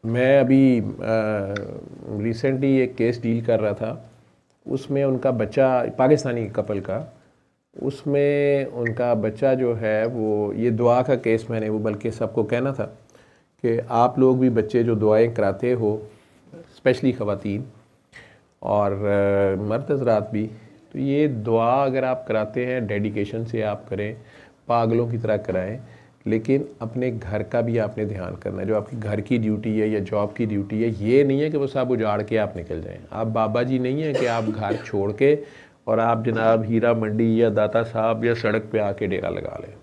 मैं अभी रिसेंटली एक केस डील कर रहा था। उसमें उनका बच्चा, पाकिस्तानी कपल का, उसमें उनका बच्चा जो है वो, ये दुआ का केस मैंने वो बल्कि सबको कहना था कि आप लोग भी बच्चे जो दुआएं कराते हो, स्पेशली ख़वातीन और मर्द हज़रात भी, तो ये दुआ अगर आप कराते हैं डेडिकेशन से आप करें, पागलों की तरह कराएं, लेकिन अपने घर का भी आपने ध्यान करना है। जो आपकी घर की ड्यूटी है या जॉब की ड्यूटी है, ये नहीं है कि वो सब उजाड़ के आप निकल जाएं। आप बाबा जी नहीं है कि आप घर छोड़ के और आप जनाब हीरा मंडी या दाता साहब या सड़क पे आके डेरा लगा लें।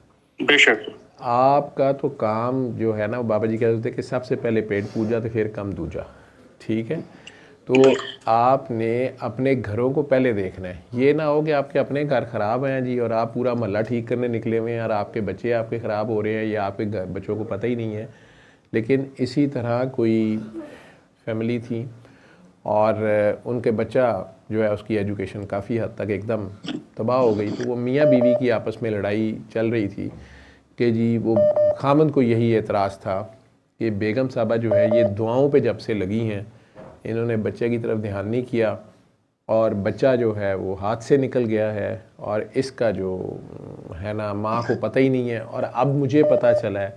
बेशक। आपका तो काम जो है ना, बाबा जी कहते थे कि सबसे पहले पेट पूजा तो फिर कम दूजा। ठीक है, तो आपने अपने घरों को पहले देखना है। ये ना हो कि आपके अपने घर ख़राब हैं जी और आप पूरा मोहल्ला ठीक करने निकले हुए हैं और आपके बच्चे आपके ख़राब हो रहे हैं या आपके घर बच्चों को पता ही नहीं है। लेकिन इसी तरह कोई फैमिली थी और उनके बच्चा जो है उसकी एजुकेशन काफ़ी हद तक एकदम तबाह हो गई। तो वो मियाँ बीवी की आपस में लड़ाई चल रही थी कि जी वो खामद को यही एतराज़ था कि बेगम साहबा जो है ये दुआओं पे जब से लगी हैं, इन्होंने बच्चे की तरफ ध्यान नहीं किया और बच्चा जो है वो हाथ से निकल गया है और इसका जो है ना, माँ को पता ही नहीं है। और अब मुझे पता चला है,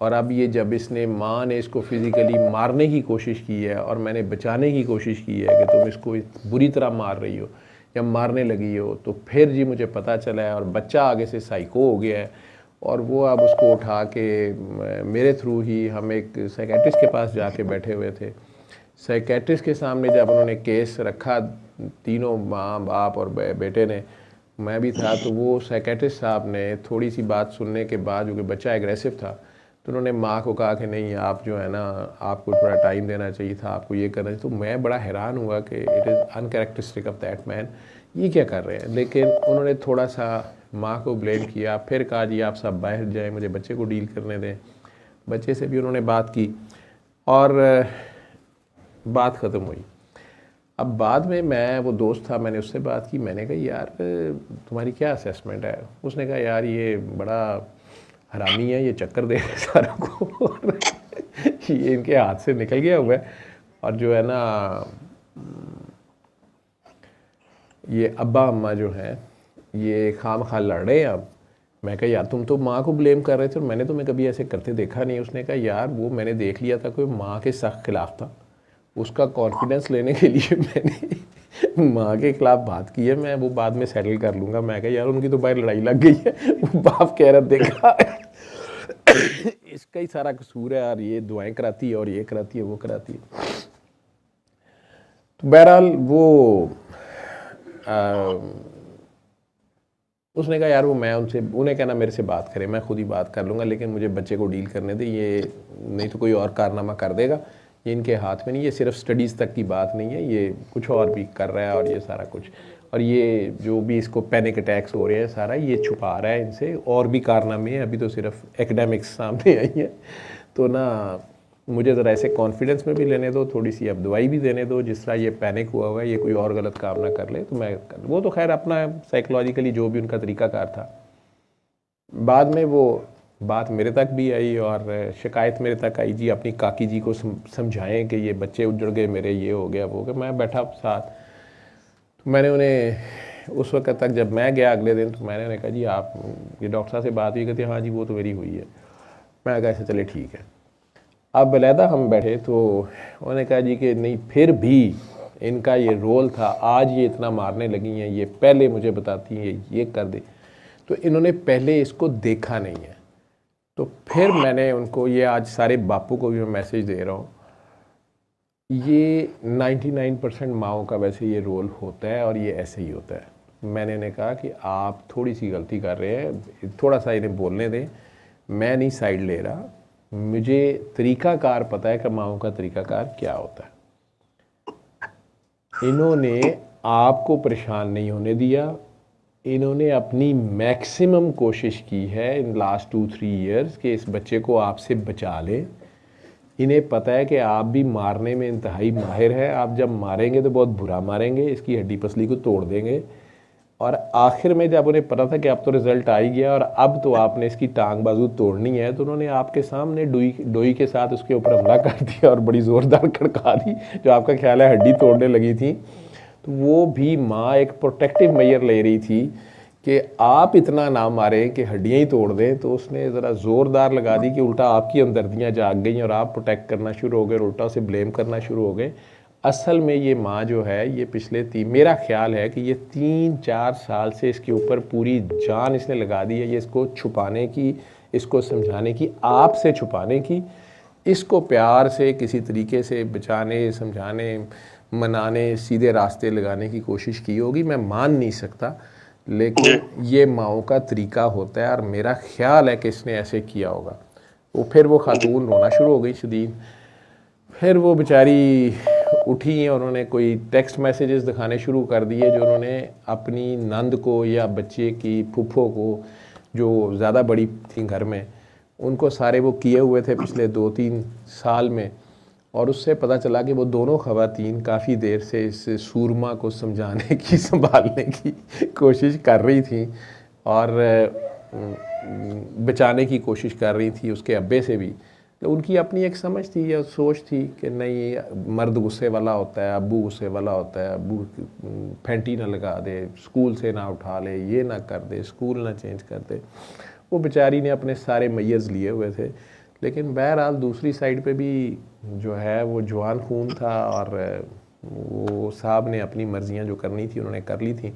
और अब ये जब इसने, माँ ने इसको फिज़िकली मारने की कोशिश की है और मैंने बचाने की कोशिश की है कि तुम इसको बुरी तरह मार रही हो या मारने लगी हो, तो फिर जी मुझे पता चला है और बच्चा आगे से साइको हो गया है। और वो अब उसको उठा के मेरे थ्रू ही, हम एक साइकेट्रिस्ट के पास जाके बैठे हुए थे। साइकेट्रिस्ट के सामने जब उन्होंने केस रखा, तीनों माँ बाप और बेटे ने, मैं भी था, तो वो साइकेट्रिस्ट साहब ने थोड़ी सी बात सुनने के बाद, जो कि बच्चा एग्रेसिव था, तो उन्होंने माँ को कहा कि नहीं, आप जो है ना, आपको थोड़ा टाइम देना चाहिए था, आपको ये करना चाहिए। तो मैं बड़ा हैरान हुआ कि it is uncharacteristic of that man, ये क्या कर रहे हैं। लेकिन उन्होंने थोड़ा सा माँ को ब्लेम किया, फिर कहा जी आप सब बाहर जाएं, मुझे बच्चे को डील करने दें। बच्चे से भी उन्होंने बात की और बात ख़त्म हुई। अब बाद में मैं, वो दोस्त था, मैंने उससे बात की, मैंने कहा यार तुम्हारी क्या असेसमेंट है। उसने कहा यार ये बड़ा हरामी है, ये चक्कर दे रहे हैं सारों को और ये इनके हाथ से निकल गया हुआ है और जो है ना, ये अब्बा अम्मा जो हैं ये खाम खा लड़ रहे हैं अब। मैं कहा यार तुम तो माँ को ब्लेम कर रहे थे और मैंने तुम्हें कभी ऐसे करते देखा नहीं। उसने कहा यार वो मैंने देख लिया था, कोई माँ के सख्त खिलाफ था, उसका कॉन्फिडेंस लेने के लिए मैंने माँ के खिलाफ बात की है, मैं वो बाद में सेटल कर लूँगा। मैं कहा यार उनकी तो बाहर लड़ाई लग गई है, वो बाप कह रहा देखा इसका ही सारा कसूर है यार, ये दुआएं कराती है और ये कराती है वो कराती है। तो बहरहाल वो उसने कहा यार वो, मैं उनसे, उन्हें कहना मेरे से बात करें, मैं खुद ही बात कर लूँगा, लेकिन मुझे बच्चे को डील करने दे, ये नहीं तो कोई और कारनामा कर देगा, ये इनके हाथ में नहीं, ये सिर्फ स्टडीज़ तक की बात नहीं है, ये कुछ और भी कर रहा है और ये सारा कुछ, और ये जो भी इसको पैनिक अटैक्स हो रहे हैं सारा ये छुपा रहा है इनसे, और भी कारनामे हैं, अभी तो सिर्फ एकेडमिक्स सामने आई है। तो ना मुझे ज़रा ऐसे कॉन्फिडेंस में भी लेने दो, थोड़ी सी अब दवाई भी देने दो, जिस तरह ये पैनिक हुआ हुआ है, ये कोई और गलत काम ना कर ले तो मैं वो तो खैर अपना साइकोलॉजिकली जो भी उनका तरीक़ाकार था। बाद में वो बात मेरे तक भी आई और शिकायत मेरे तक आई, जी अपनी काकी जी को समझाएं कि ये बच्चे उजड़ गए मेरे, ये हो गया वो हो गया। मैं बैठा साथ, तो मैंने उन्हें उस वक्त तक, जब मैं गया अगले दिन, तो मैंने उन्हें कहा जी आप, ये डॉक्टर साहब से बात हुई, कहती हाँ जी वो तो मेरी हुई है। मैं कहा ऐसे चले ठीक है। अब बलैदा हम बैठे तो उन्होंने कहा जी कि नहीं, फिर भी इनका ये रोल था, आज ये इतना मारने लगी हैं, ये पहले मुझे बताती हैं ये कर दे, तो इन्होंने पहले इसको देखा नहीं है। तो फिर मैंने उनको, ये आज सारे बापू को भी मैं मैसेज दे रहा हूँ, ये 99% माओ का वैसे ये रोल होता है और ये ऐसे ही होता है। मैंने इन्हें कहा कि आप थोड़ी सी गलती कर रहे हैं, थोड़ा सा इन्हें बोलने दें, मैं नहीं साइड ले रहा, मुझे तरीक़ाकार पता है कि माओ का तरीक़ाकार क्या होता है। इन्होंने आपको परेशान नहीं होने दिया, इन्होंने अपनी मैक्सिमम कोशिश की है इन लास्ट 2-3 ईयर्स कि इस बच्चे को आपसे बचा लें। इन्हें पता है कि आप भी मारने में इंतहाई माहिर है, आप जब मारेंगे तो बहुत बुरा मारेंगे, इसकी हड्डी पसली को तोड़ देंगे और आखिर में जब उन्हें पता था कि अब तो रिज़ल्ट आ ही गया और अब तो आपने इसकी टांग बाजू तोड़नी है, तो उन्होंने आपके सामने डोई के साथ उसके ऊपर हमला कर दिया और बड़ी ज़ोरदार खड़का दी, जो आपका ख्याल है हड्डी तोड़ने लगी थी। तो वो भी माँ एक प्रोटेक्टिव मेजर ले रही थी कि आप इतना ना मारें कि हड्डियाँ ही तोड़ दें, तो उसने ज़रा ज़ोरदार लगा दी कि उल्टा आपकी हमदर्दियाँ जाग गई और आप प्रोटेक्ट करना शुरू हो गए, उल्टा उसे ब्लेम करना शुरू हो गए। असल में ये माँ जो है, ये पिछले मेरा ख्याल है कि ये 3-4 साल से इसके ऊपर पूरी जान इसने लगा दी है, ये इसको छुपाने की, इसको समझाने की, आपसे छुपाने की, इसको प्यार से किसी तरीके से बचाने, समझाने, मनाने, सीधे रास्ते लगाने की कोशिश की होगी। मैं मान नहीं सकता, लेकिन ये माओ का तरीका होता है और मेरा ख्याल है कि इसने ऐसे किया होगा। फिर वो खातून रोना शुरू हो गई शदीद। फिर वो बेचारी उठी और उन्होंने कोई टेक्स्ट मैसेजेस दिखाने शुरू कर दिए जो उन्होंने अपनी नंद को या बच्चे की फूफो को, जो ज़्यादा बड़ी थी घर में, उनको सारे वो किए हुए थे पिछले 2-3 साल में। और उससे पता चला कि वो दोनों ख़वातीन काफ़ी देर से इस सूरमा को समझाने की, संभालने की कोशिश कर रही थी और बचाने की कोशिश कर रही थी उसके अब्बे से भी। तो उनकी अपनी एक समझ थी या सोच थी कि नहीं, मर्द गुस्से वाला होता है, अब्बू गुस्से वाला होता है, अब्बू फैंटी ना लगा दे, स्कूल से ना उठा ले, ये ना कर दे, स्कूल ना चेंज कर दे। वो बेचारी ने अपने सारे मैयज़ लिए हुए थे। लेकिन बहरहाल दूसरी साइड पे भी जो है वो जवान खून था और वो साहब ने अपनी मर्जियाँ जो करनी थी उन्होंने कर ली थी।